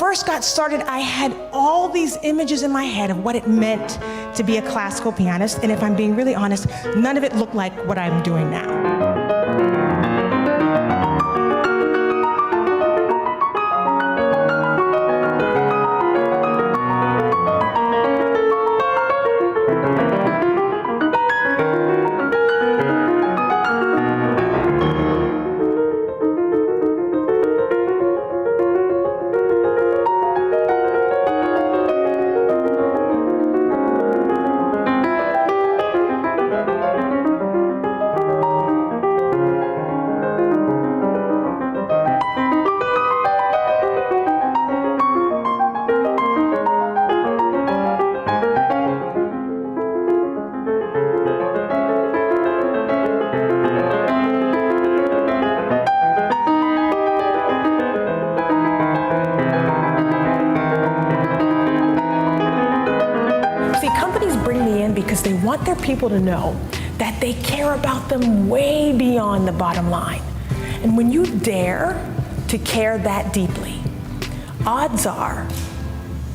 first got started, I had all these images in my head of what it meant to be a classical pianist, and if I'm being really honest, none of it looked like what I'm doing now. Because they want their people to know that they care about them way beyond the bottom line. And when you dare to care that deeply, odds are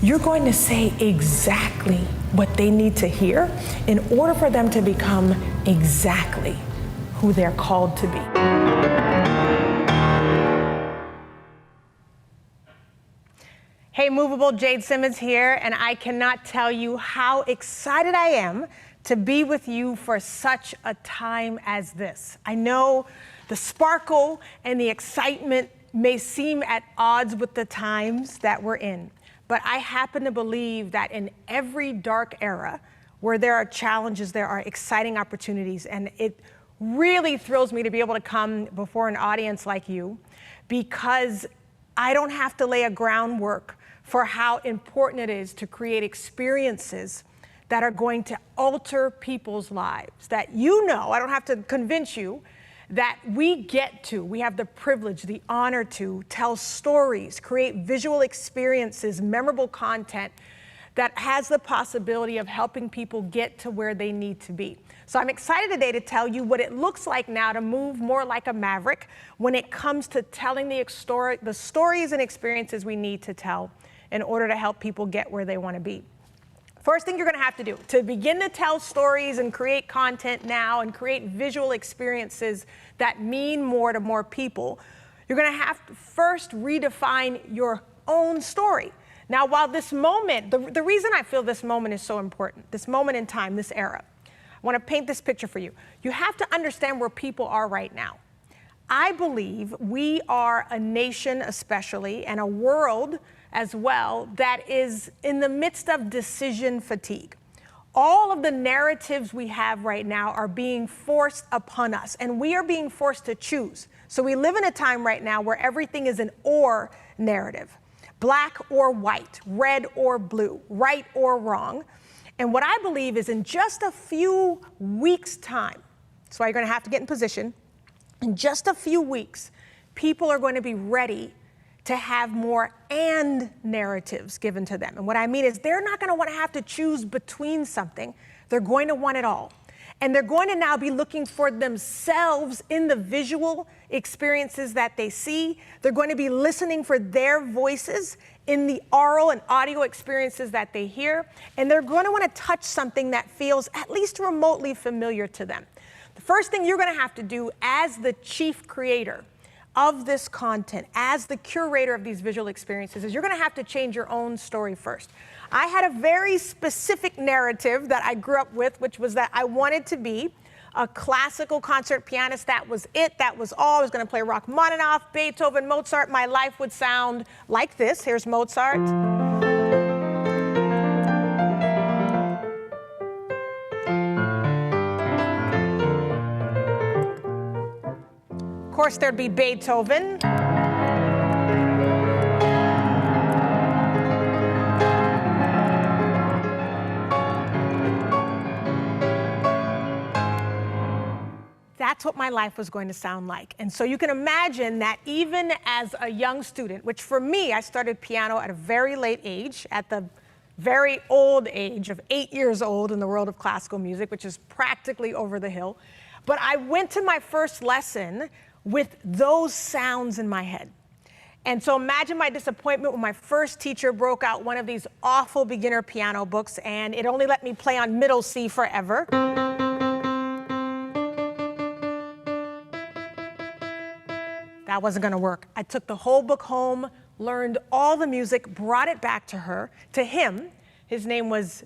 you're going to say exactly what they need to hear in order for them to become exactly who they're called to be. Hey Movable, Jade Simmons here, and I cannot tell you how excited I am to be with you for such a time as this. I know the sparkle and the excitement may seem at odds with the times that we're in, but I happen to believe that in every dark era where there are challenges, there are exciting opportunities, and it really thrills me to be able to come before an audience like you because I don't have to lay a groundwork for how important it is to create experiences that are going to alter people's lives, that you know, I don't have to convince you, that we have the privilege, the honor to tell stories, create visual experiences, memorable content that has the possibility of helping people get to where they need to be. So I'm excited today to tell you what it looks like now to move more like a maverick when it comes to telling the stories and experiences we need to tell in order to help people get where they want to be. First thing you're going to have to do to begin to tell stories and create content now and create visual experiences that mean more to more people, you're going to have to first redefine your own story. Now, while this moment, the reason I feel this moment is so important, this moment in time, this era, I want to paint this picture for you. You have to understand where people are right now. I believe we are a nation especially, and a world as well, that is in the midst of decision fatigue. All of the narratives we have right now are being forced upon us, and we are being forced to choose. So we live in a time right now where everything is an or narrative. Black or white, red or blue, right or wrong. And what I believe is in just a few weeks' time, that's why you're going to have to get in position, in just a few weeks, people are going to be ready to have more and narratives given to them. And what I mean is they're not going to want to have to choose between something. They're going to want it all. And they're going to now be looking for themselves in the visual experiences that they see. They're going to be listening for their voices in the oral and audio experiences that they hear. And they're going to want to touch something that feels at least remotely familiar to them. The first thing you're going to have to do as the chief creator of this content, as the curator of these visual experiences, is you're going to have to change your own story first. I had a very specific narrative that I grew up with, which was that I wanted to be a classical concert pianist. That was it. That was all. I was going to play Rachmaninoff, Beethoven, Mozart. My life would sound like this. Here's Mozart. Of course, there'd be Beethoven. That's what my life was going to sound like. And so you can imagine that even as a young student, which for me, I started piano at a very late age, at the very old age of 8 years old in the world of classical music, which is practically over the hill. But I went to my first lesson with those sounds in my head. And so imagine my disappointment when my first teacher broke out one of these awful beginner piano books, and it only let me play on middle C forever. That wasn't going to work. I took the whole book home, learned all the music, brought it back to him. His name was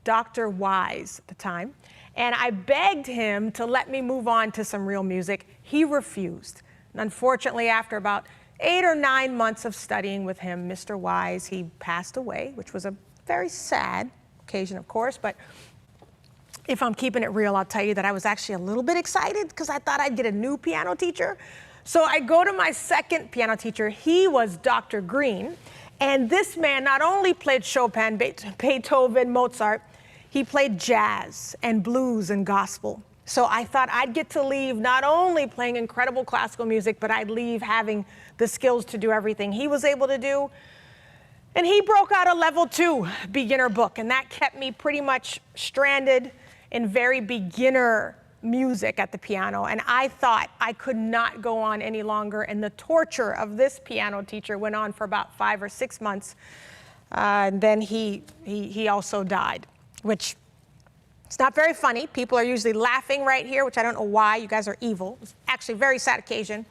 Dr. Wise at the time. And I begged him to let me move on to some real music. He refused. And unfortunately, after about 8 or 9 months of studying with him, Mr. Wise, he passed away, which was a very sad occasion, of course. But if I'm keeping it real, I'll tell you that I was actually a little bit excited because I thought I'd get a new piano teacher. So I go to my second piano teacher. He was Dr. Green. And this man not only played Chopin, Beethoven, Mozart, he played jazz and blues and gospel. So I thought I'd get to leave not only playing incredible classical music, but I'd leave having the skills to do everything he was able to do. And he broke out a level 2 beginner book, and that kept me pretty much stranded in very beginner music at the piano. And I thought I could not go on any longer, and the torture of this piano teacher went on for about 5 or 6 months. And then he also died, which it's not very funny. People are usually laughing right here, which I don't know why. You guys are evil. It's actually a very sad occasion.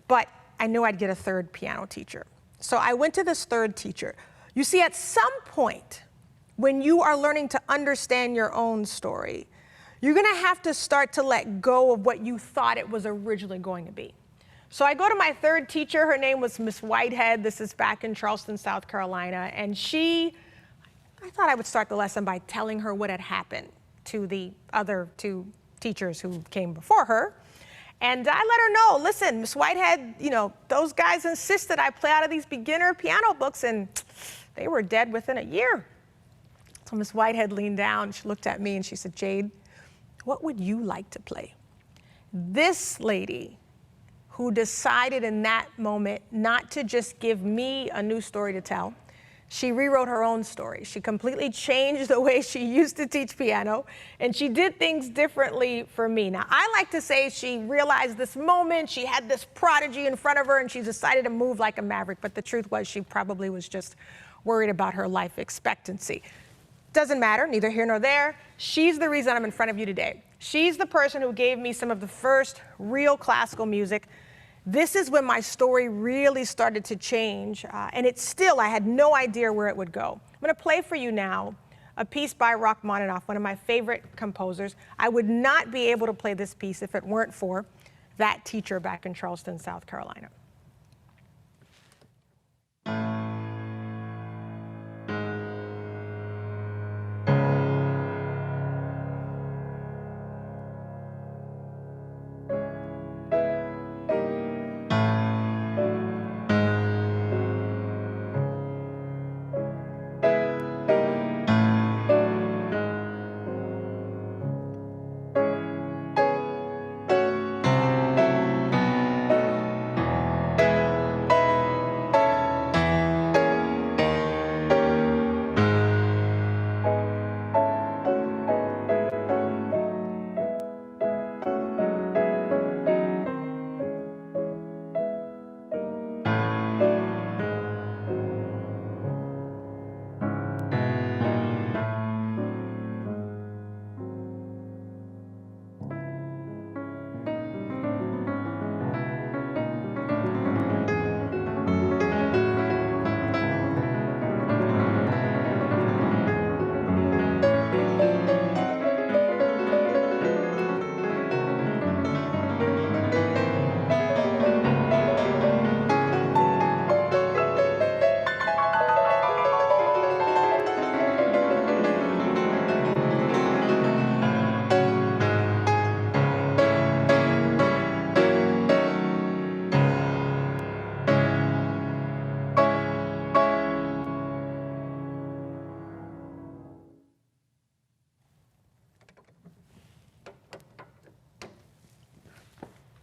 But I knew I'd get a third piano teacher. So I went to this third teacher. You see, at some point, when you are learning to understand your own story, you're going to have to start to let go of what you thought it was originally going to be. So I go to my third teacher. Her name was Miss Whitehead. This is back in Charleston, South Carolina. And I thought I would start the lesson by telling her what had happened to the other 2 teachers who came before her. And I let her know, listen, Miss Whitehead, those guys insisted I play out of these beginner piano books, and they were dead within a year. So Miss Whitehead leaned down, she looked at me, and she said, Jade, what would you like to play? This lady who decided in that moment not to just give me a new story to tell, she rewrote her own story. She completely changed the way she used to teach piano, and she did things differently for me. Now, I like to say she realized this moment, she had this prodigy in front of her, and she decided to move like a maverick, but the truth was she probably was just worried about her life expectancy. Doesn't matter, neither here nor there. She's the reason I'm in front of you today. She's the person who gave me some of the first real classical music. This is when my story really started to change, and I had no idea where it would go. I'm going to play for you now a piece by Rachmaninoff, one of my favorite composers. I would not be able to play this piece if it weren't for that teacher back in Charleston, South Carolina.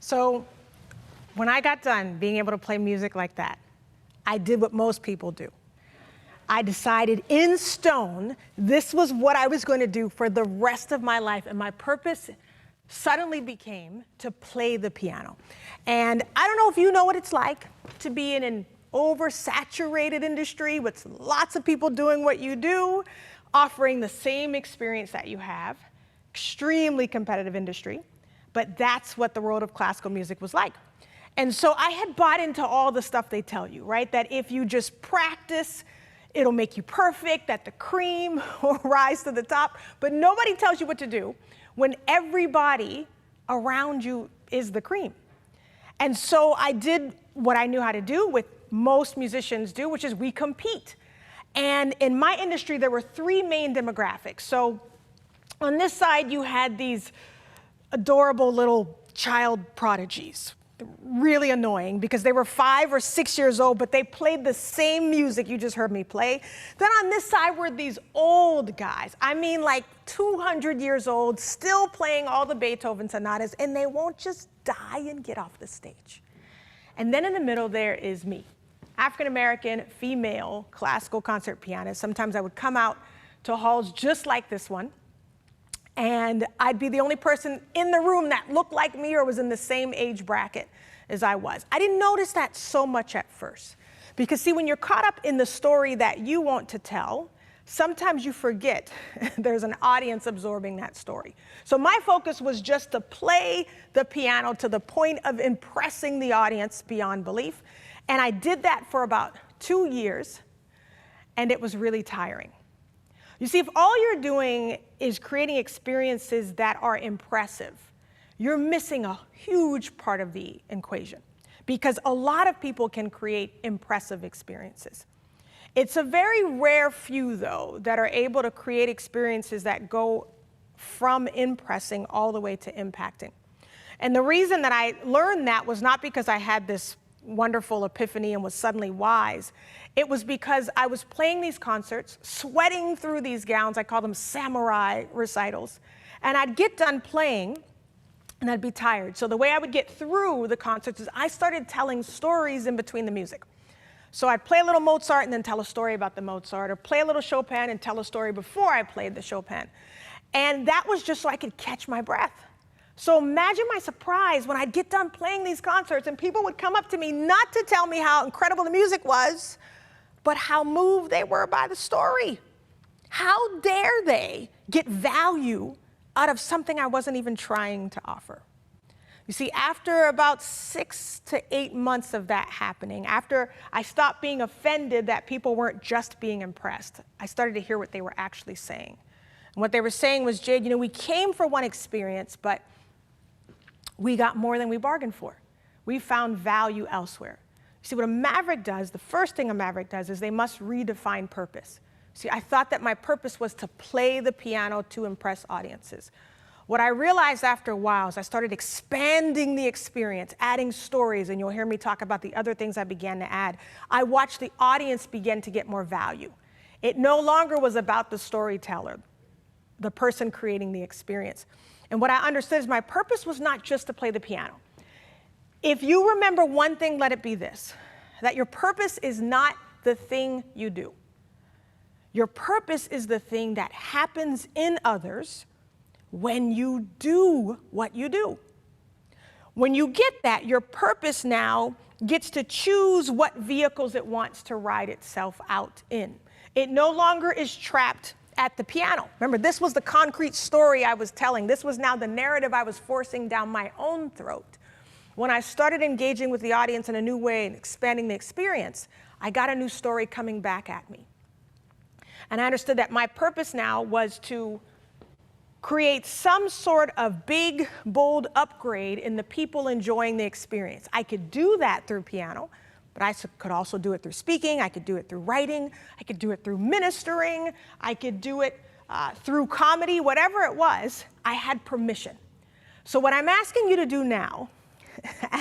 So when I got done being able to play music like that, I did what most people do. I decided in stone this was what I was going to do for the rest of my life, and my purpose suddenly became to play the piano. And I don't know if you know what it's like to be in an oversaturated industry with lots of people doing what you do, offering the same experience that you have, extremely competitive industry, but that's what the world of classical music was like. And so I had bought into all the stuff they tell you, right? That if you just practice, it'll make you perfect, that the cream will rise to the top, but nobody tells you what to do when everybody around you is the cream. And so I did what I knew how to do, what most musicians do, which is we compete. And in my industry, there were three main demographics. So on this side, you had these adorable little child prodigies, really annoying because they were 5 or 6 years old, but they played the same music you just heard me play. Then on this side were these old guys. I mean, like 200 years old, still playing all the Beethoven sonatas, and they won't just die and get off the stage. And then in the middle there is me, African-American, female, classical concert pianist. Sometimes I would come out to halls just like this one, and I'd be the only person in the room that looked like me or was in the same age bracket as I was. I didn't notice that so much at first. Because see, when you're caught up in the story that you want to tell, sometimes you forget there's an audience absorbing that story. So my focus was just to play the piano to the point of impressing the audience beyond belief. And I did that for about 2 years, and it was really tiring. You see, if all you're doing is creating experiences that are impressive, you're missing a huge part of the equation, because a lot of people can create impressive experiences. It's a very rare few, though, that are able to create experiences that go from impressing all the way to impacting. And the reason that I learned that was not because I had this wonderful epiphany and was suddenly wise. It was because I was playing these concerts, sweating through these gowns. I call them samurai recitals. And I'd get done playing, and I'd be tired. So the way I would get through the concerts is I started telling stories in between the music. So I'd play a little Mozart and then tell a story about the Mozart, or play a little Chopin and tell a story before I played the Chopin. And that was just so I could catch my breath. So imagine my surprise when I'd get done playing these concerts and people would come up to me not to tell me how incredible the music was, but how moved they were by the story. How dare they get value out of something I wasn't even trying to offer? You see, after about 6 to 8 months of that happening, after I stopped being offended that people weren't just being impressed, I started to hear what they were actually saying. And what they were saying was, Jade, we came for one experience, but we got more than we bargained for. We found value elsewhere. You see, what a maverick does, the first thing a maverick does is they must redefine purpose. See, I thought that my purpose was to play the piano to impress audiences. What I realized after a while is I started expanding the experience, adding stories, and you'll hear me talk about the other things I began to add. I watched the audience begin to get more value. It no longer was about the storyteller, the person creating the experience. And what I understood is my purpose was not just to play the piano. If you remember one thing, let it be this, that your purpose is not the thing you do. Your purpose is the thing that happens in others when you do what you do. When you get that, your purpose now gets to choose what vehicles it wants to ride itself out in. It no longer is trapped at the piano. Remember, this was the concrete story I was telling. This was now the narrative I was forcing down my own throat. When I started engaging with the audience in a new way and expanding the experience, I got a new story coming back at me. And I understood that my purpose now was to create some sort of big, bold upgrade in the people enjoying the experience. I could do that through piano, but I could also do it through speaking, I could do it through writing, I could do it through ministering, I could do it through comedy, whatever it was, I had permission. So what I'm asking you to do now,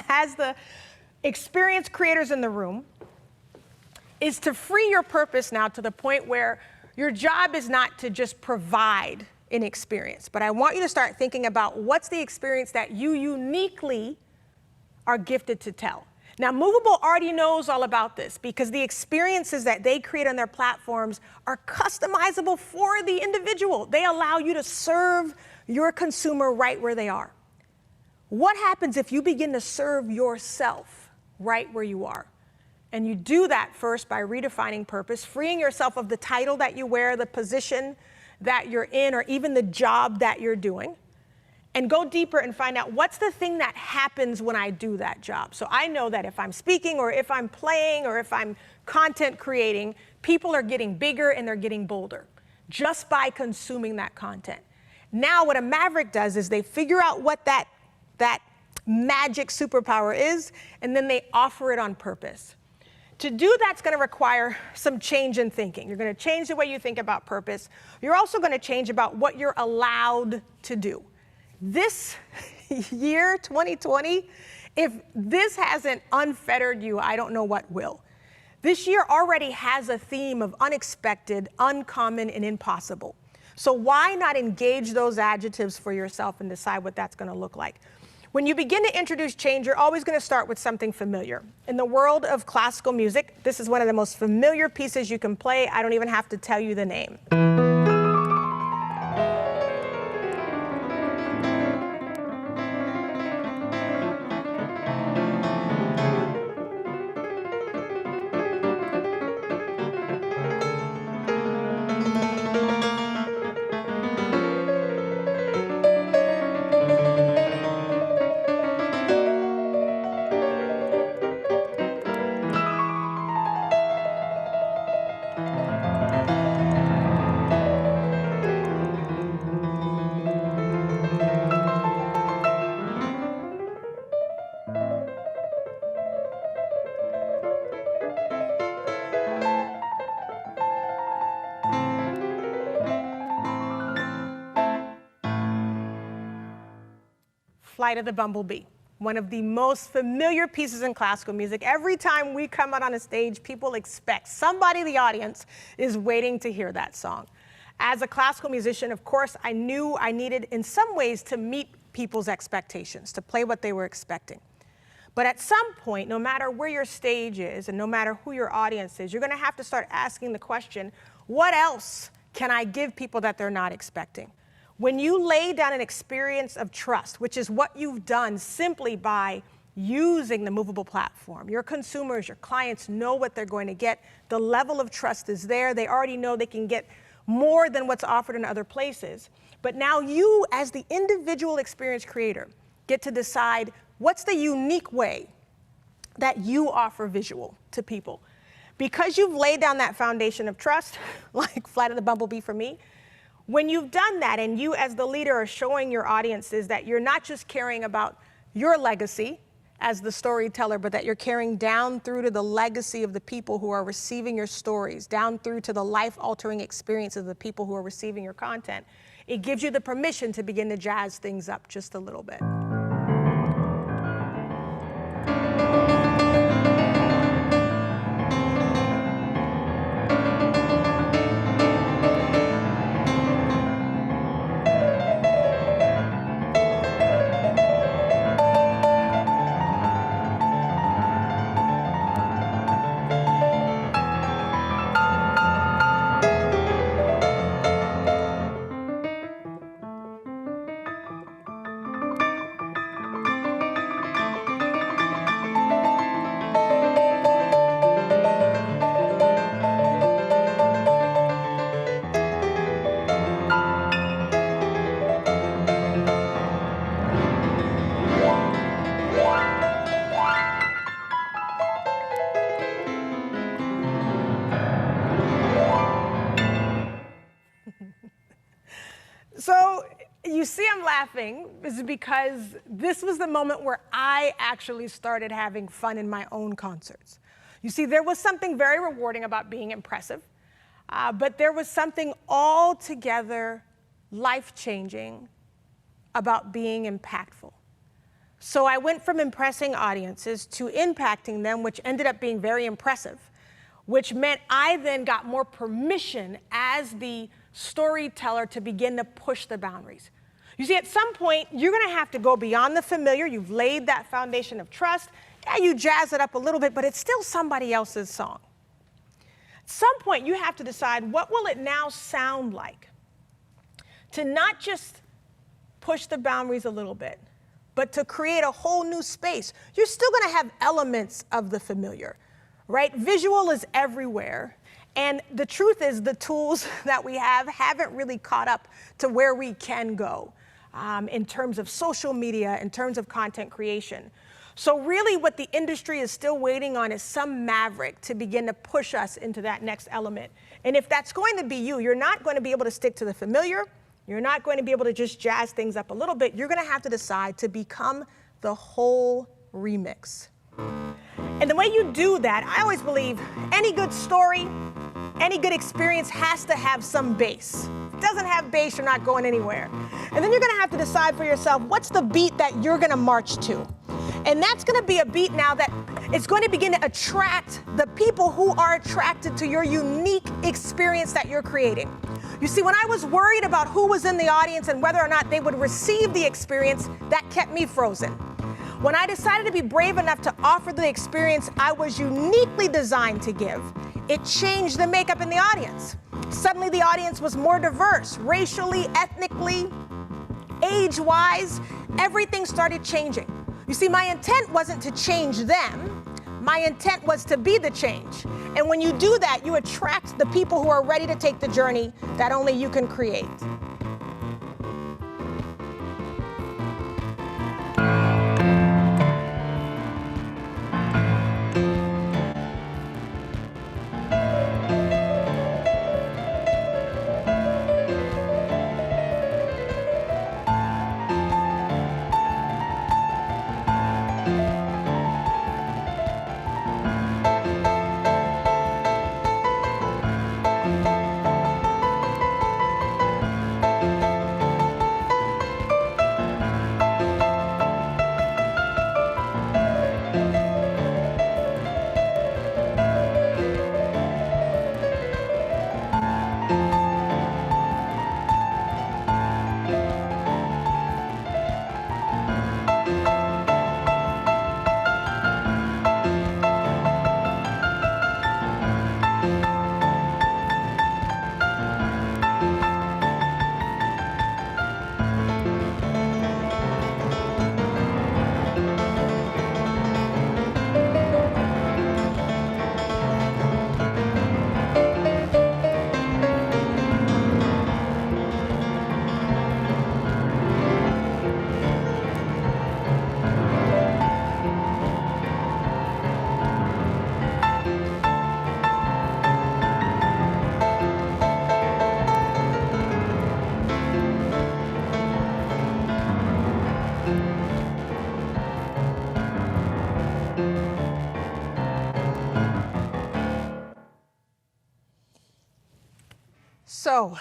as the experience creators in the room, is to free your purpose now to the point where your job is not to just provide an experience, but I want you to start thinking about what's the experience that you uniquely are gifted to tell. Now, Movable already knows all about this because the experiences that they create on their platforms are customizable for the individual. They allow you to serve your consumer right where they are. What happens if you begin to serve yourself right where you are? And you do that first by redefining purpose, freeing yourself of the title that you wear, the position that you're in, or even the job that you're doing, and go deeper and find out what's the thing that happens when I do that job. So I know that if I'm speaking or if I'm playing or if I'm content creating, people are getting bigger and they're getting bolder just by consuming that content. Now what a maverick does is they figure out what that magic superpower is, and then they offer it on purpose. To do that's going to require some change in thinking. You're going to change the way you think about purpose. You're also going to change about what you're allowed to do. This year, 2020, if this hasn't unfettered you, I don't know what will. This year already has a theme of unexpected, uncommon, and impossible. So why not engage those adjectives for yourself and decide what that's going to look like? When you begin to introduce change, you're always going to start with something familiar. In the world of classical music, this is one of the most familiar pieces you can play. I don't even have to tell you the name. Flight of the Bumblebee, one of the most familiar pieces in classical music. Every time we come out on a stage, people expect somebody in the audience is waiting to hear that song. As a classical musician, of course, I knew I needed in some ways to meet people's expectations, to play what they were expecting. But at some point, no matter where your stage is and no matter who your audience is, you're going to have to start asking the question, what else can I give people that they're not expecting? When you lay down an experience of trust, which is what you've done simply by using the Movable platform, your consumers, your clients know what they're going to get. The level of trust is there. They already know they can get more than what's offered in other places. But now you, as the individual experience creator, get to decide what's the unique way that you offer visual to people. Because you've laid down that foundation of trust, like Flight of the Bumblebee for me, when you've done that and you as the leader are showing your audiences that you're not just caring about your legacy as the storyteller, but that you're carrying down through to the legacy of the people who are receiving your stories, down through to the life-altering experiences of the people who are receiving your content, it gives you the permission to begin to jazz things up just a little bit. So you see I'm laughing is because this was the moment where I actually started having fun in my own concerts. You see, there was something very rewarding about being impressive, but there was something altogether life-changing about being impactful. So I went from impressing audiences to impacting them, which ended up being very impressive, which meant I then got more permission as the storyteller to begin to push the boundaries. You see, at some point, you're going to have to go beyond the familiar. You've laid that foundation of trust. Yeah, you jazz it up a little bit, but it's still somebody else's song. At some point, you have to decide, what will it now sound like to not just push the boundaries a little bit, but to create a whole new space. You're still going to have elements of the familiar, right? Visual is everywhere. And the truth is the tools that we have haven't really caught up to where we can go in terms of social media, in terms of content creation. So really what the industry is still waiting on is some maverick to begin to push us into that next element. And if that's going to be you, you're not going to be able to stick to the familiar. You're not going to be able to just jazz things up a little bit. You're going to have to decide to become the whole remix. And the way you do that, I always believe any good story, any good experience has to have some bass. If it doesn't have bass, you're not going anywhere. And then you're going to have to decide for yourself, what's the beat that you're going to march to? And that's going to be a beat now that it's going to begin to attract the people who are attracted to your unique experience that you're creating. You see, when I was worried about who was in the audience and whether or not they would receive the experience, that kept me frozen. When I decided to be brave enough to offer the experience I was uniquely designed to give, it changed the makeup in the audience. Suddenly the audience was more diverse, racially, ethnically, age-wise, everything started changing. You see, my intent wasn't to change them. My intent was to be the change. And when you do that, you attract the people who are ready to take the journey that only you can create. So,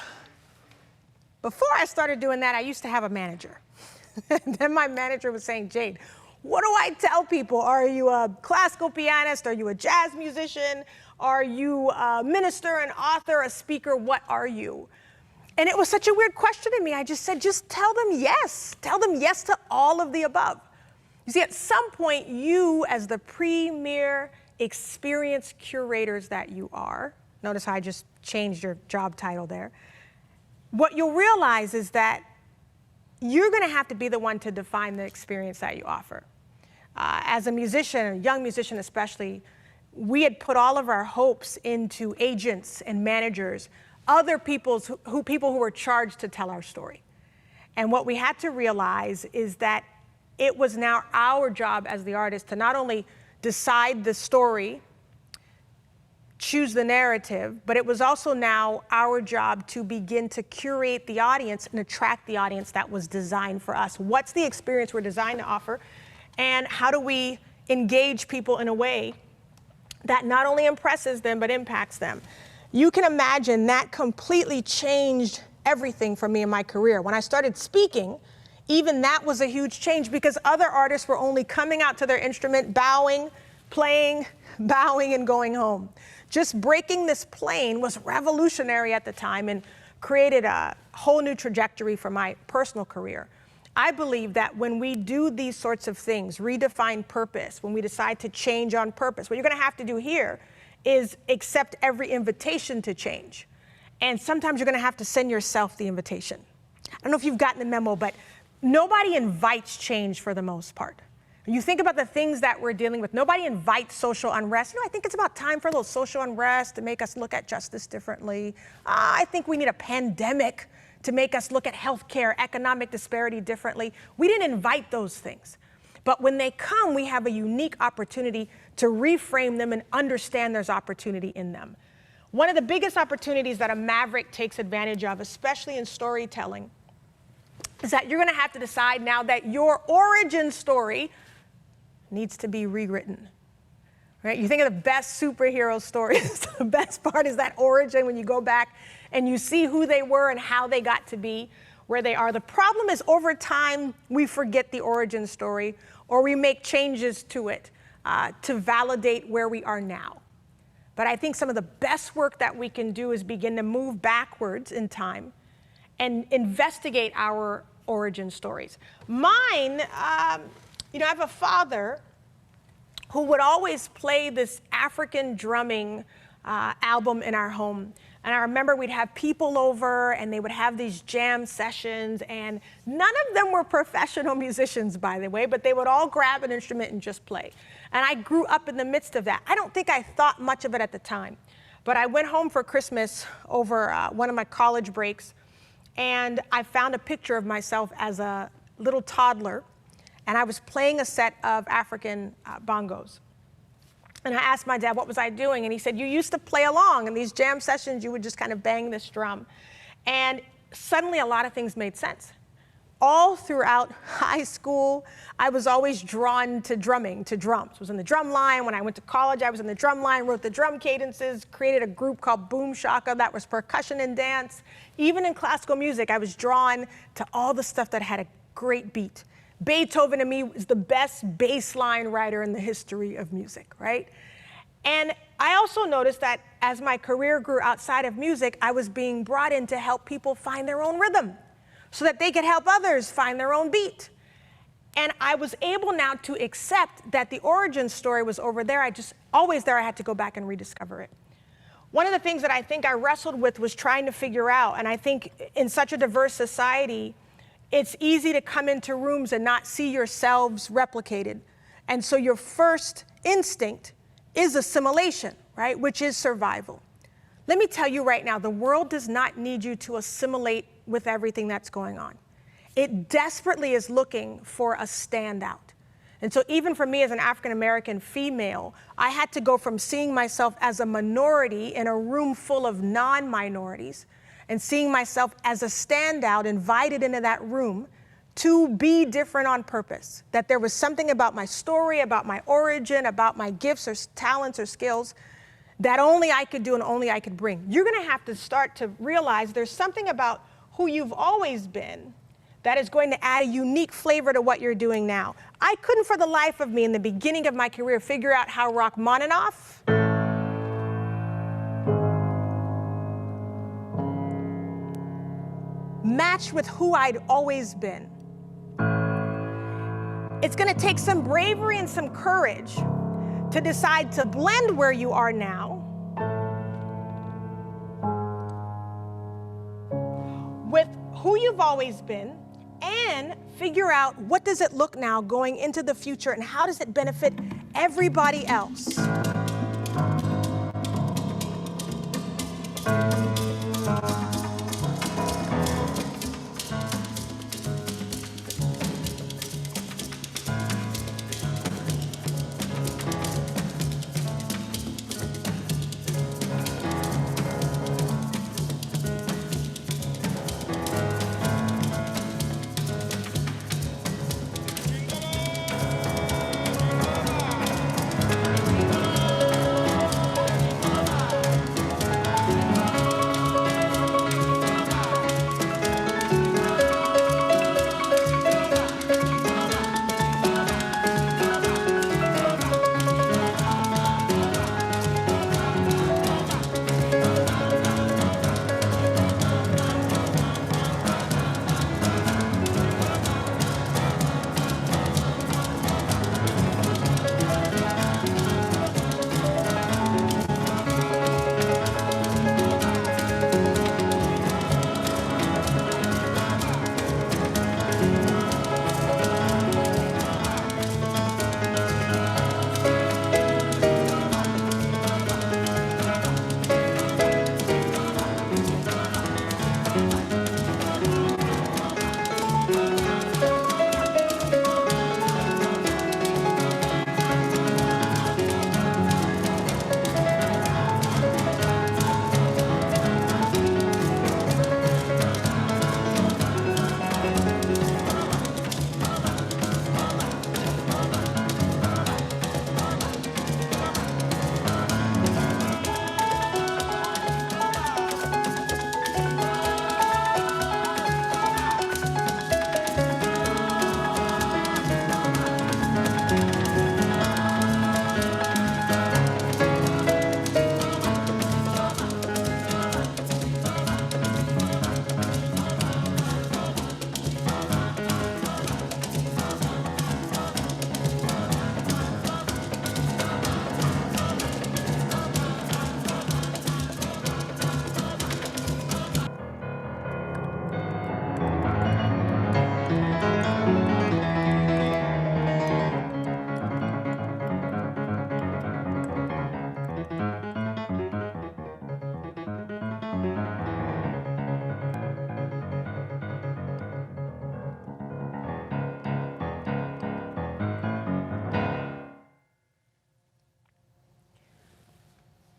before I started doing that, I used to have a manager. Then my manager was saying, Jade, what do I tell people? Are you a classical pianist? Are you a jazz musician? Are you a minister, an author, a speaker? What are you? And it was such a weird question to me. I just said, just tell them yes. Tell them yes to all of the above. You see, at some point, you, as the premier experience curators that you are, notice how I just changed your job title there, what you'll realize is that you're going to have to be the one to define the experience that you offer. As a musician, a young musician especially, we had put all of our hopes into agents and managers, other people who were charged to tell our story. And what we had to realize is that it was now our job as the artist to not only decide the story, choose the narrative, but it was also now our job to begin to curate the audience and attract the audience that was designed for us. What's the experience we're designed to offer? And how do we engage people in a way that not only impresses them, but impacts them? You can imagine that completely changed everything for me in my career. When I started speaking, even that was a huge change because other artists were only coming out to their instrument, bowing, playing, bowing, and going home. Just breaking this plane was revolutionary at the time and created a whole new trajectory for my personal career. I believe that when we do these sorts of things, redefine purpose, when we decide to change on purpose, what you're going to have to do here is accept every invitation to change. And sometimes you're going to have to send yourself the invitation. I don't know if you've gotten the memo, but nobody invites change for the most part. You think about the things that we're dealing with. Nobody invites social unrest. I think it's about time for a little social unrest to make us look at justice differently. I think we need a pandemic to make us look at healthcare, economic disparity differently. We didn't invite those things. But when they come, we have a unique opportunity to reframe them and understand there's opportunity in them. One of the biggest opportunities that a maverick takes advantage of, especially in storytelling, is that you're going to have to decide now that your origin story needs to be rewritten. Right? You think of the best superhero stories. The best part is that origin when you go back and you see who they were and how they got to be where they are. The problem is over time, we forget the origin story or we make changes to it to validate where we are now. But I think some of the best work that we can do is begin to move backwards in time and investigate our origin stories. Mine, I have a father who would always play this African drumming album in our home. And I remember we'd have people over and they would have these jam sessions, and none of them were professional musicians, by the way, but they would all grab an instrument and just play. And I grew up in the midst of that. I don't think I thought much of it at the time, but I went home for Christmas over one of my college breaks, and I found a picture of myself as a little toddler, and I was playing a set of African bongos. And I asked my dad, what was I doing? And he said, you used to play along. In these jam sessions, you would just kind of bang this drum. And suddenly, a lot of things made sense. All throughout high school, I was always drawn to drumming, to drums. I was in the drum line. When I went to college, I was in the drum line, wrote the drum cadences, created a group called Boom Shaka that was percussion and dance. Even in classical music, I was drawn to all the stuff that had a great beat. Beethoven, to me, is the best bass line writer in the history of music, right? And I also noticed that as my career grew outside of music, I was being brought in to help people find their own rhythm so that they could help others find their own beat. And I was able now to accept that the origin story was over there. Always there, I had to go back and rediscover it. One of the things that I think I wrestled with was trying to figure out, and I think in such a diverse society, it's easy to come into rooms and not see yourselves replicated. And so your first instinct is assimilation, right? Which is survival. Let me tell you right now, the world does not need you to assimilate with everything that's going on. It desperately is looking for a standout. And so even for me as an African-American female, I had to go from seeing myself as a minority in a room full of non-minorities and seeing myself as a standout invited into that room to be different on purpose. That there was something about my story, about my origin, about my gifts or talents or skills that only I could do and only I could bring. You're gonna have to start to realize there's something about who you've always been that is going to add a unique flavor to what you're doing now. I couldn't for the life of me in the beginning of my career figure out how Rachmaninoff matched with who I'd always been. It's gonna take some bravery and some courage to decide to blend where you are now with who you've always been and figure out what does it look now going into the future and how does it benefit everybody else.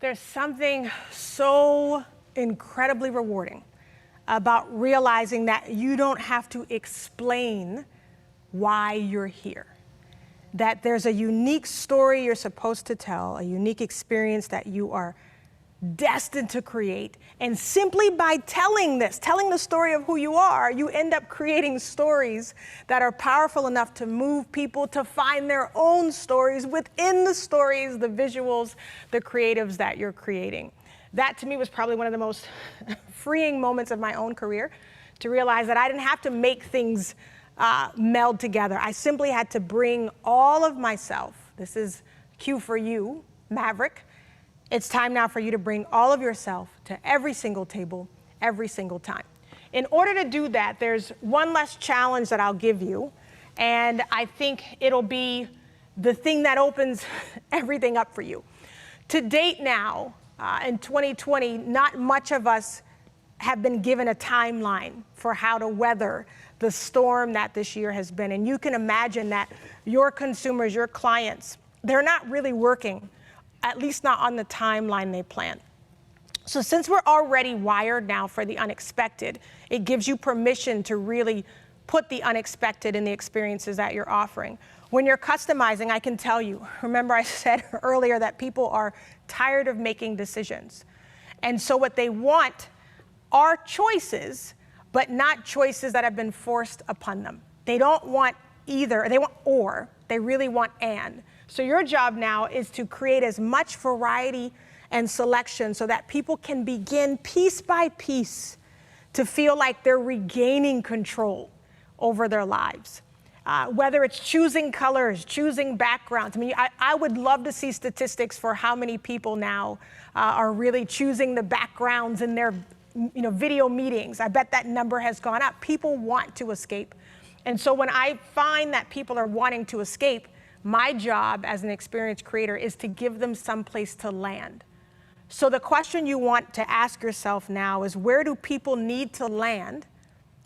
There's something so incredibly rewarding about realizing that you don't have to explain why you're here. That there's a unique story you're supposed to tell, a unique experience that you are destined to create. And simply by telling the story of who you are, you end up creating stories that are powerful enough to move people to find their own stories within the stories, the visuals, the creatives that you're creating. That to me was probably one of the most freeing moments of my own career, to realize that I didn't have to make things meld together. I simply had to bring all of myself. This is cue for you, Maverick. It's time now for you to bring all of yourself to every single table, every single time. In order to do that, there's one less challenge that I'll give you, and I think it'll be the thing that opens everything up for you. To date now, in 2020, not much of us have been given a timeline for how to weather the storm that this year has been. And you can imagine that your consumers, your clients, they're not really working, at least not on the timeline they planned. So since we're already wired now for the unexpected, it gives you permission to really put the unexpected in the experiences that you're offering. When you're customizing, I can tell you, remember I said earlier that people are tired of making decisions. And so what they want are choices, but not choices that have been forced upon them. They don't want either, they want or, they really want and. So your job now is to create as much variety and selection so that people can begin piece by piece to feel like they're regaining control over their lives. Whether it's choosing colors, choosing backgrounds. I mean, I would love to see statistics for how many people now are really choosing the backgrounds in their video meetings. I bet that number has gone up. People want to escape. And so when I find that people are wanting to escape, my job as an experienced creator is to give them some place to land. So the question you want to ask yourself now is, where do people need to land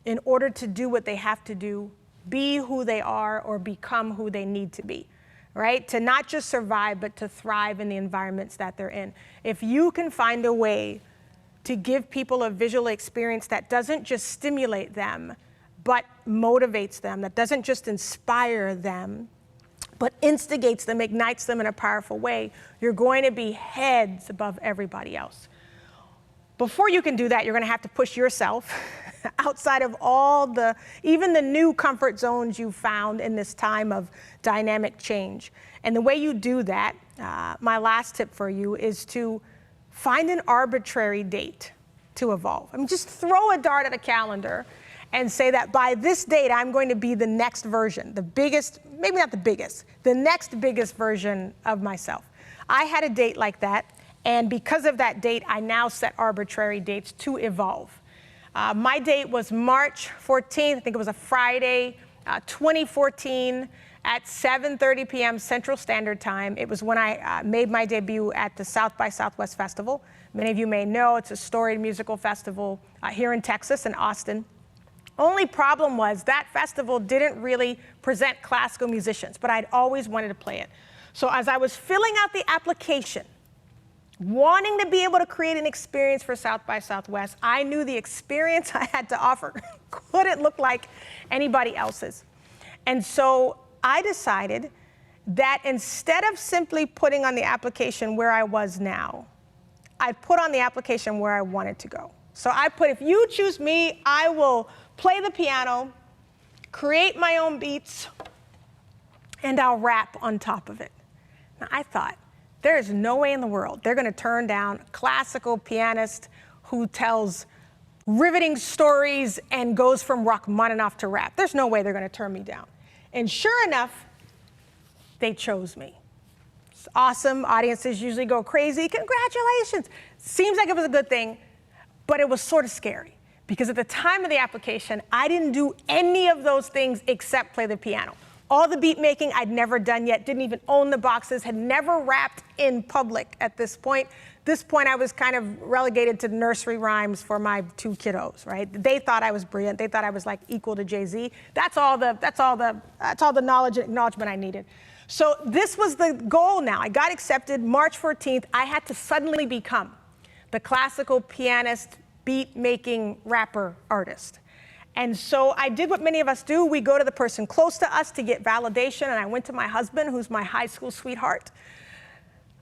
in order to do what they have to do, be who they are, or become who they need to be, right? To not just survive, but to thrive in the environments that they're in. If you can find a way to give people a visual experience that doesn't just stimulate them, but motivates them, that doesn't just inspire them, but instigates them, ignites them in a powerful way, you're going to be heads above everybody else. Before you can do that, you're going to have to push yourself outside of even the new comfort zones you found in this time of dynamic change. And the way you do that, my last tip for you is to find an arbitrary date to evolve. I mean, just throw a dart at a calendar and say that by this date, I'm going to be the next version, the biggest, maybe not the biggest, the next biggest version of myself. I had a date like that, and because of that date, I now set arbitrary dates to evolve. My date was March 14th, I think it was a Friday, 2014 at 7:30 p.m. Central Standard Time. It was when I made my debut at the South by Southwest Festival. Many of you may know it's a storied musical festival here in Texas, in Austin. Only problem was that festival didn't really present classical musicians, but I'd always wanted to play it. So as I was filling out the application, wanting to be able to create an experience for South by Southwest, I knew the experience I had to offer couldn't look like anybody else's. And so I decided that instead of simply putting on the application where I was now, I'd put on the application where I wanted to go. So I put, if you choose me, I will play the piano, create my own beats, and I'll rap on top of it. Now I thought, there is no way in the world they're going to turn down a classical pianist who tells riveting stories and goes from Rachmaninoff to rap. There's no way they're going to turn me down. And sure enough, they chose me. It's awesome. Audiences usually go crazy. Congratulations. Seems like it was a good thing, but it was sort of scary. Because at the time of the application, I didn't do any of those things except play the piano. All the beat making I'd never done yet, didn't even own the boxes, had never rapped in public at this point. This point, I was kind of relegated to nursery rhymes for my two kiddos, right? They thought I was brilliant. They thought I was like equal to Jay-Z. That's all the knowledge and acknowledgement I needed. So this was the goal now. I got accepted March 14th. I had to suddenly become the classical pianist, beat-making rapper artist. And so I did what many of us do. We go to the person close to us to get validation, and I went to my husband, who's my high school sweetheart.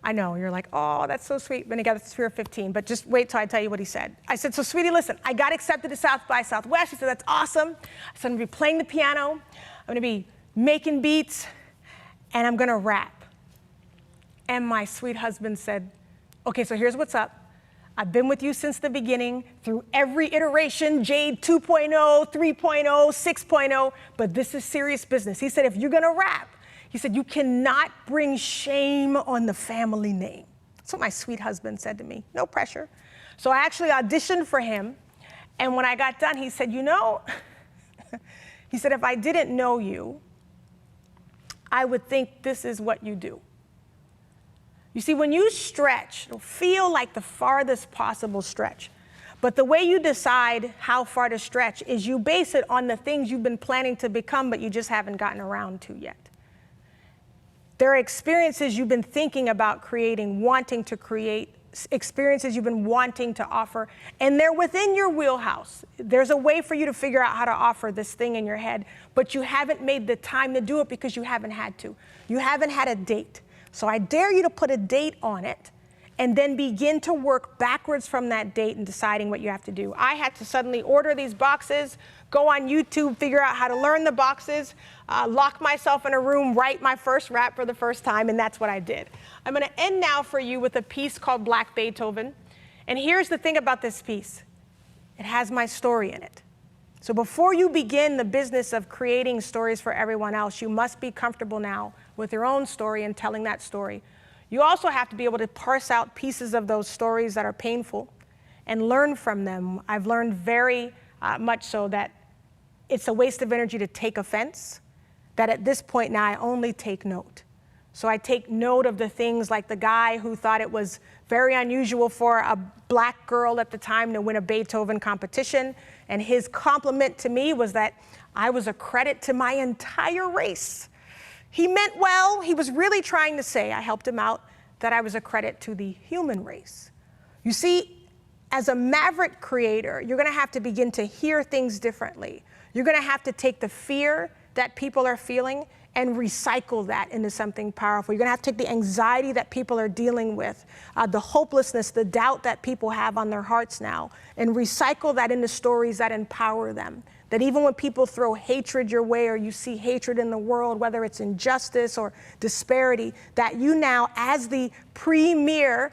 I know, you're like, oh, that's so sweet. Been together since we were 15, but just wait till I tell you what he said. I said, so sweetie, listen, I got accepted to South by Southwest. He said, that's awesome. I said, I'm gonna be playing the piano, I'm gonna be making beats, and I'm gonna rap. And my sweet husband said, okay, so here's what's up. I've been with you since the beginning, through every iteration, Jade 2.0, 3.0, 6.0, but this is serious business. He said, if you're gonna rap, he said, you cannot bring shame on the family name. That's what my sweet husband said to me, no pressure. So I actually auditioned for him, and when I got done, he said, you know, he said, if I didn't know you, I would think this is what you do. You see, when you stretch, it'll feel like the farthest possible stretch. But the way you decide how far to stretch is you base it on the things you've been planning to become, but you just haven't gotten around to yet. There are experiences you've been thinking about creating, wanting to create, experiences you've been wanting to offer, and they're within your wheelhouse. There's a way for you to figure out how to offer this thing in your head, but you haven't made the time to do it because you haven't had to. You haven't had a date. So I dare you to put a date on it and then begin to work backwards from that date and deciding what you have to do. I had to suddenly order these boxes, go on YouTube, figure out how to learn the boxes, lock myself in a room, write my first rap for the first time, and that's what I did. I'm gonna end now for you with a piece called Black Beethoven. And here's the thing about this piece. It has my story in it. So before you begin the business of creating stories for everyone else, you must be comfortable now with your own story and telling that story. You also have to be able to parse out pieces of those stories that are painful and learn from them. I've learned very much so that it's a waste of energy to take offense, that at this point now I only take note. So I take note of the things like the guy who thought it was very unusual for a black girl at the time to win a Beethoven competition. And his compliment to me was that I was a credit to my entire race. He meant well. He was really trying to say, I helped him out, that I was a credit to the human race. You see, as a maverick creator, you're gonna have to begin to hear things differently. You're gonna have to take the fear that people are feeling and recycle that into something powerful. You're gonna have to take the anxiety that people are dealing with, the hopelessness, the doubt that people have on their hearts now, and recycle that into stories that empower them. That even when people throw hatred your way or you see hatred in the world, whether it's injustice or disparity, that you now, as the premier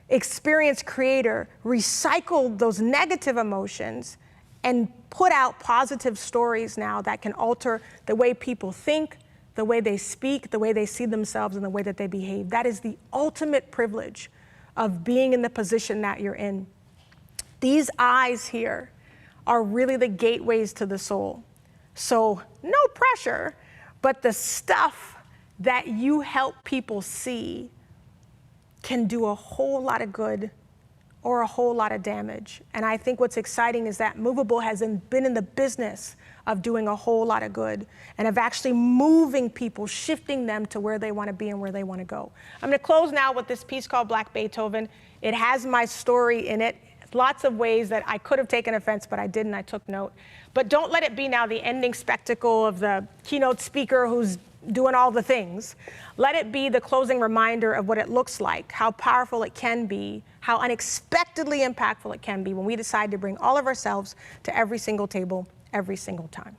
experience creator, recycle those negative emotions and put out positive stories now that can alter the way people think, the way they speak, the way they see themselves, and the way that they behave. That is the ultimate privilege of being in the position that you're in. These eyes here are really the gateways to the soul. So no pressure, but the stuff that you help people see can do a whole lot of good or a whole lot of damage. And I think what's exciting is that Movable has been in the business of doing a whole lot of good and of actually moving people, shifting them to where they want to be and where they want to go. I'm going to close now with this piece called Black Beethoven. It has my story in it. Lots of ways that I could have taken offense, but I didn't. I took note. But don't let it be now the ending spectacle of the keynote speaker who's doing all the things. Let it be the closing reminder of what it looks like, how powerful it can be, how unexpectedly impactful it can be when we decide to bring all of ourselves to every single table, every single time.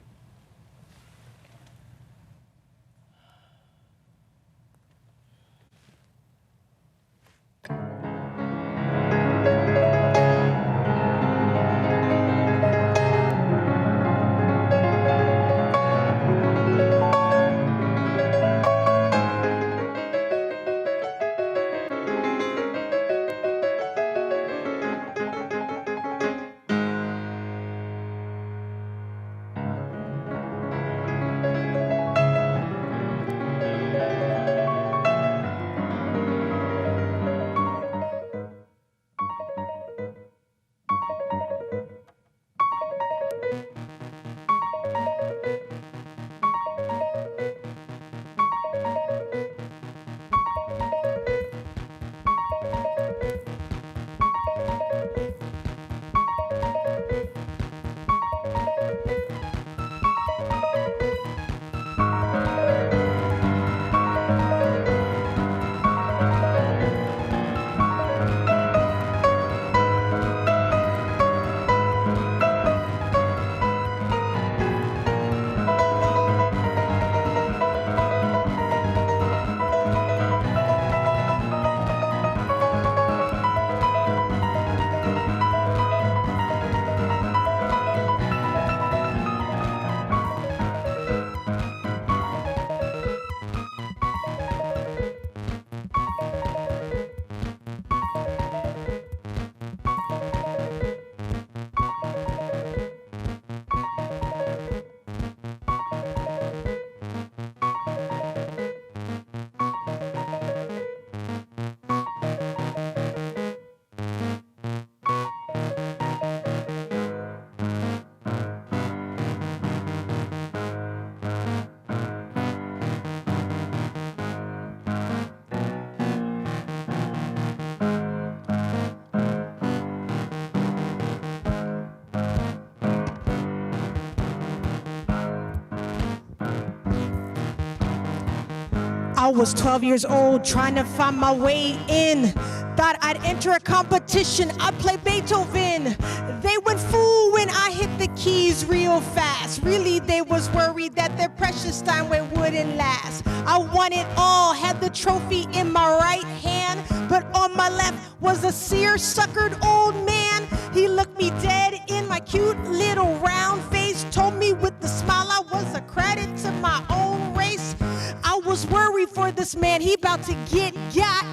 I was 12 years old, trying to find my way in. Thought I'd enter a competition, I'd play Beethoven. They went fool when I hit the keys real fast. Really, they was worried that their precious Steinway wouldn't last. I won it all, had the trophy in my right hand, but on my left was a seer-suckered old man. He looked me dead in my cute little round face, told me with a smile I was a credit to my own race. I was worried for this man, he about to get got.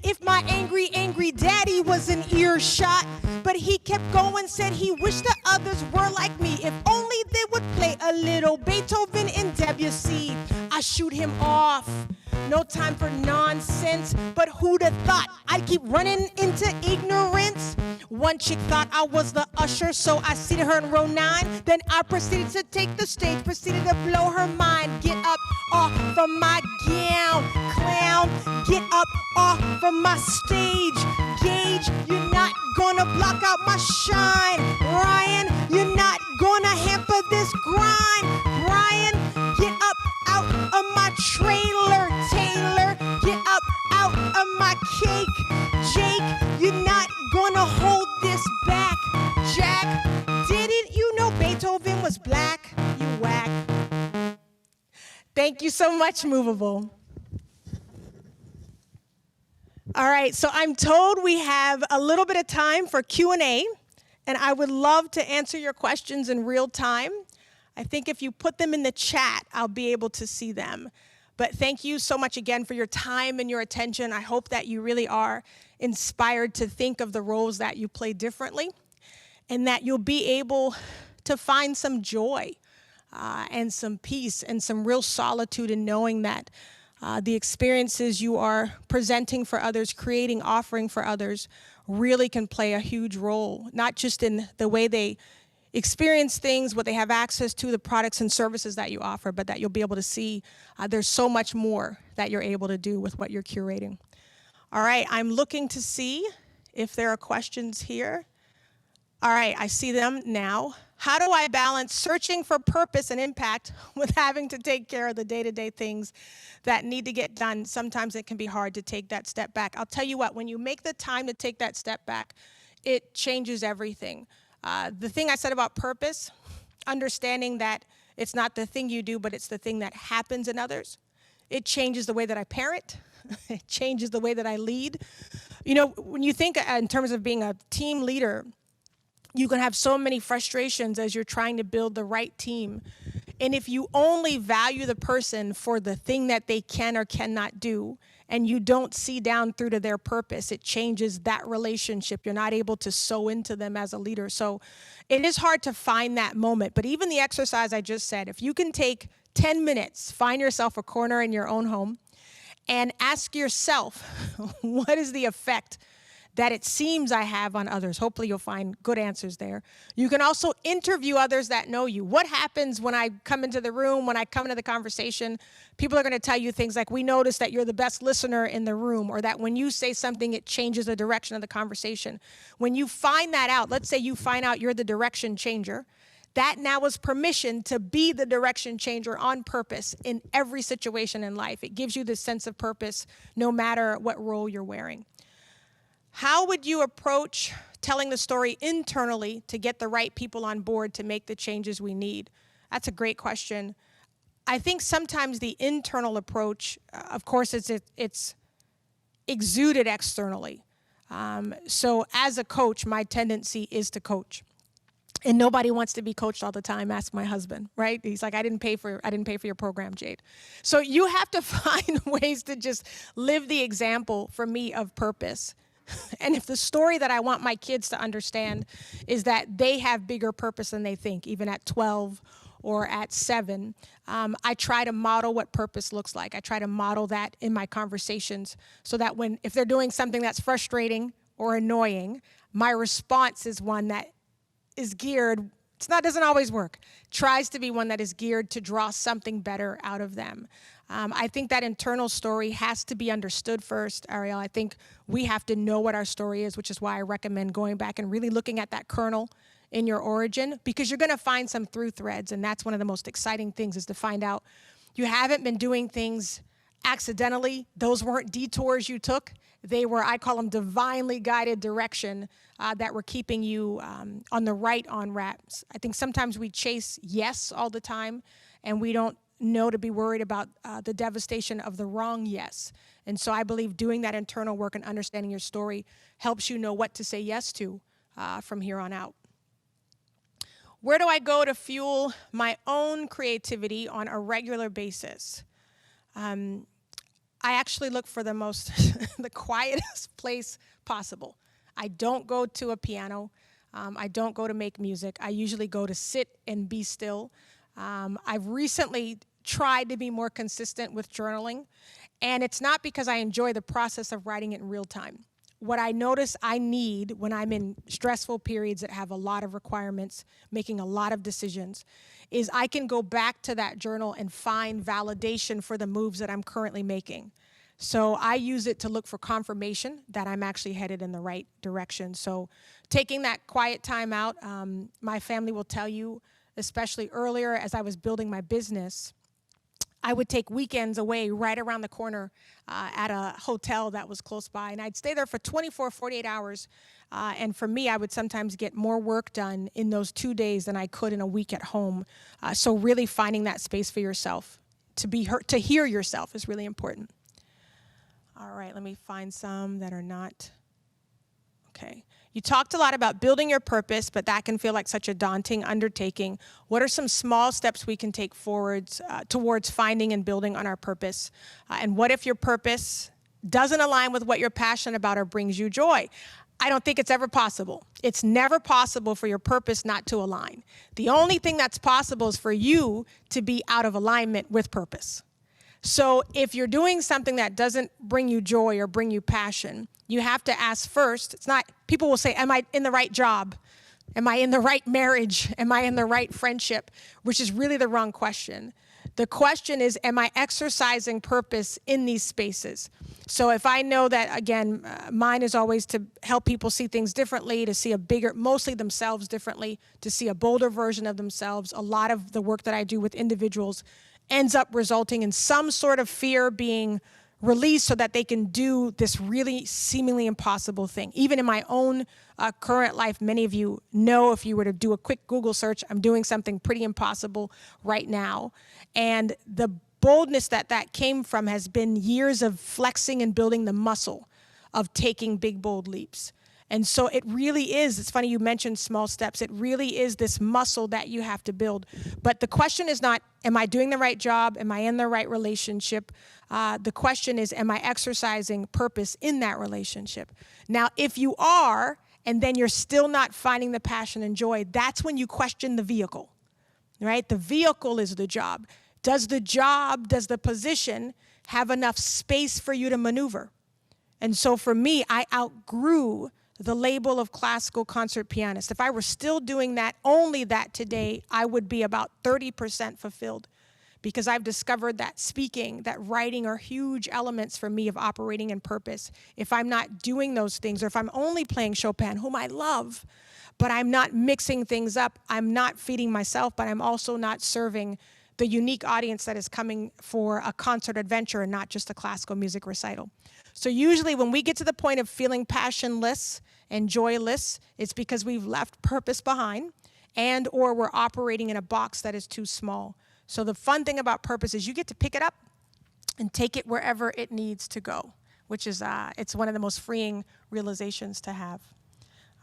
If my angry daddy was in earshot, but he kept going, said he wished the others were like me. If only they would play a little Beethoven and Debussy. I shoot him off, no time for nonsense, but who'd have thought I'd keep running into ignorance? One chick thought I was the usher, so I seated her in row 9. Then I proceeded to take the stage, proceeded to blow her mind. Get up off of my gown, clown. Get up off of my stage. Gage, you're not gonna block out my shine. Ryan, you're not gonna hamper this grind. Brian, get up out of my trailer. Taylor, get up out of my cake. Jake, you're not gonna hold this back. Jack, didn't you know Beethoven was black? You whack. Thank you so much, Movable. All right, so I'm told we have a little bit of time for Q&A, and I would love to answer your questions in real time. I think if you put them in the chat, I'll be able to see them. But thank you so much again for your time and your attention. I hope that you really are inspired to think of the roles that you play differently, and that you'll be able to find some joy and some peace and some real solitude in knowing that the experiences you are presenting for others, creating, offering for others, really can play a huge role, not just in the way they experience things, what they have access to, the products and services that you offer, but that you'll be able to see there's so much more that you're able to do with what you're curating. All right, I'm looking to see if there are questions here. All right, I see them now. How do I balance searching for purpose and impact with having to take care of the day-to-day things that need to get done? Sometimes it can be hard to take that step back. I'll tell you what, when you make the time to take that step back, it changes everything. The thing I said about purpose, understanding that it's not the thing you do, but it's the thing that happens in others. It changes the way that I parent. It changes the way that I lead. You know, when you think in terms of being a team leader, you can have so many frustrations as you're trying to build the right team. And if you only value the person for the thing that they can or cannot do, and you don't see down through to their purpose, it changes that relationship. You're not able to sow into them as a leader. So it is hard to find that moment. But even the exercise I just said, if you can take 10 minutes, find yourself a corner in your own home, and ask yourself, what is the effect that it seems I have on others? Hopefully you'll find good answers there. You can also interview others that know you. What happens when I come into the room, when I come into the conversation? People are going to tell you things like, we notice that you're the best listener in the room, or that when you say something, it changes the direction of the conversation. When you find that out, let's say you find out you're the direction changer, that now is permission to be the direction changer on purpose in every situation in life. It gives you this sense of purpose no matter what role you're wearing. How would you approach telling the story internally to get the right people on board to make the changes we need? That's a great question. I think sometimes the internal approach, of course, it's exuded externally. So as a coach, my tendency is to coach. And nobody wants to be coached all the time. Ask my husband, right? He's like, I didn't pay for your program, Jade. So you have to find ways to just live the example for me of purpose. And if the story that I want my kids to understand is that they have bigger purpose than they think, even at 12 or at 7, I try to model what purpose looks like. I try to model that in my conversations so that if they're doing something that's frustrating or annoying, my response is one that is geared, doesn't always work, tries to be one that is geared to draw something better out of them. I think that internal story has to be understood first, Ariel. I think we have to know what our story is, which is why I recommend going back and really looking at that kernel in your origin, because you're going to find some through threads, and that's one of the most exciting things, is to find out you haven't been doing things accidentally. Those weren't detours you took. They were, I call them divinely guided direction that were keeping you on the right on-ramps. I think sometimes we chase yes all the time, and we don't know to be worried about the devastation of the wrong yes. And so I believe doing that internal work and understanding your story helps you know what to say yes to from here on out. Where do I go to fuel my own creativity on a regular basis? I actually look for the most, the quietest place possible. I don't go to a piano. I don't go to make music. I usually go to sit and be still. I've recently tried to be more consistent with journaling, and it's not because I enjoy the process of writing it in real time. What I notice I need when I'm in stressful periods that have a lot of requirements, making a lot of decisions, is I can go back to that journal and find validation for the moves that I'm currently making. So I use it to look for confirmation that I'm actually headed in the right direction. So taking that quiet time out, my family will tell you, especially earlier as I was building my business, I would take weekends away right around the corner at a hotel that was close by, and I'd stay there for 24, 48 hours. And for me, I would sometimes get more work done in those 2 days than I could in a week at home. So really finding that space for yourself, to hear yourself is really important. All right, let me find some that are not. Okay. You talked a lot about building your purpose, but that can feel like such a daunting undertaking. What are some small steps we can take forwards towards finding and building on our purpose? And what if your purpose doesn't align with what you're passionate about or brings you joy? I don't think it's ever possible. It's never possible for your purpose not to align. The only thing that's possible is for you to be out of alignment with purpose. So if you're doing something that doesn't bring you joy or bring you passion, you have to ask first. It's not, people will say, am I in the right job? Am I in the right marriage? Am I in the right friendship? Which is really the wrong question. The question is, am I exercising purpose in these spaces? So if I know that, again, mine is always to help people see things differently, to see a bigger, mostly themselves differently, to see a bolder version of themselves. A lot of the work that I do with individuals ends up resulting in some sort of fear being released so that they can do this really seemingly impossible thing. Even in my own current life, many of you know if you were to do a quick Google search, I'm doing something pretty impossible right now. And the boldness that came from has been years of flexing and building the muscle of taking big, bold leaps. And so it really is, it's funny you mentioned small steps, it really is this muscle that you have to build. But the question is not, am I doing the right job? Am I in the right relationship? The question is, am I exercising purpose in that relationship? Now, if you are, and then you're still not finding the passion and joy, that's when you question the vehicle, right? The vehicle is the job. Does the position have enough space for you to maneuver? And so for me, I outgrew the label of classical concert pianist. If I were still doing that, only that today, I would be about 30% fulfilled, because I've discovered that speaking, that writing are huge elements for me of operating in purpose. If I'm not doing those things, or if I'm only playing Chopin, whom I love, but I'm not mixing things up, I'm not feeding myself, but I'm also not serving the unique audience that is coming for a concert adventure and not just a classical music recital. So usually when we get to the point of feeling passionless and joyless, it's because we've left purpose behind and or we're operating in a box that is too small. So the fun thing about purpose is you get to pick it up and take it wherever it needs to go, which is, it's one of the most freeing realizations to have.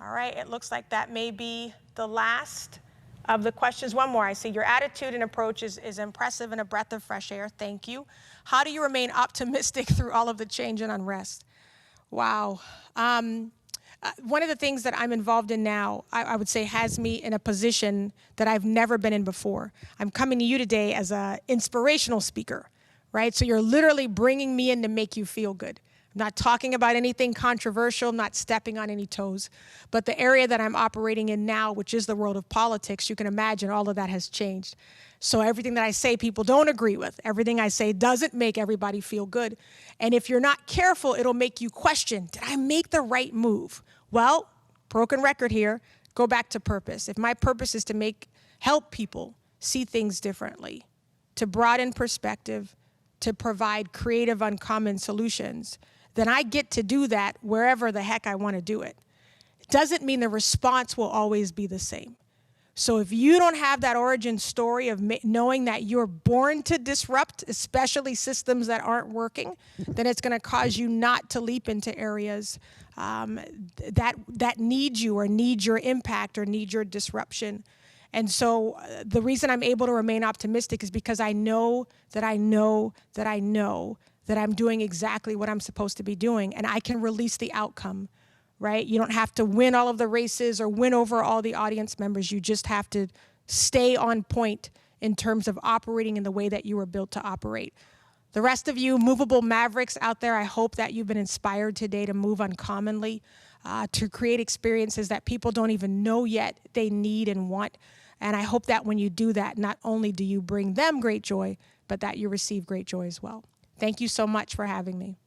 All right, it looks like that may be the last of the questions. One more. I see your attitude and approach is impressive and a breath of fresh air. Thank you. How do you remain optimistic through all of the change and unrest? Wow. One of the things that I'm involved in now, I would say, has me in a position that I've never been in before. I'm coming to you today as an inspirational speaker, right? So you're literally bringing me in to make you feel good. I'm not talking about anything controversial, I'm not stepping on any toes. But the area that I'm operating in now, which is the world of politics, you can imagine all of that has changed. So everything that I say people don't agree with. Everything I say doesn't make everybody feel good. And if you're not careful, it'll make you question, did I make the right move? Well, broken record here, go back to purpose. If my purpose is to help people see things differently, to broaden perspective, to provide creative, uncommon solutions, then I get to do that wherever the heck I want to do it. It doesn't mean the response will always be the same. So if you don't have that origin story of knowing that you're born to disrupt, especially systems that aren't working, then it's going to cause you not to leap into areas that need you or need your impact or need your disruption. And so the reason I'm able to remain optimistic is because I know that I'm doing exactly what I'm supposed to be doing, and I can release the outcome. Right? You don't have to win all of the races or win over all the audience members. You just have to stay on point in terms of operating in the way that you were built to operate. The rest of you movable mavericks out there, I hope that you've been inspired today to move uncommonly, to create experiences that people don't even know yet they need and want. And I hope that when you do that, not only do you bring them great joy, but that you receive great joy as well. Thank you so much for having me.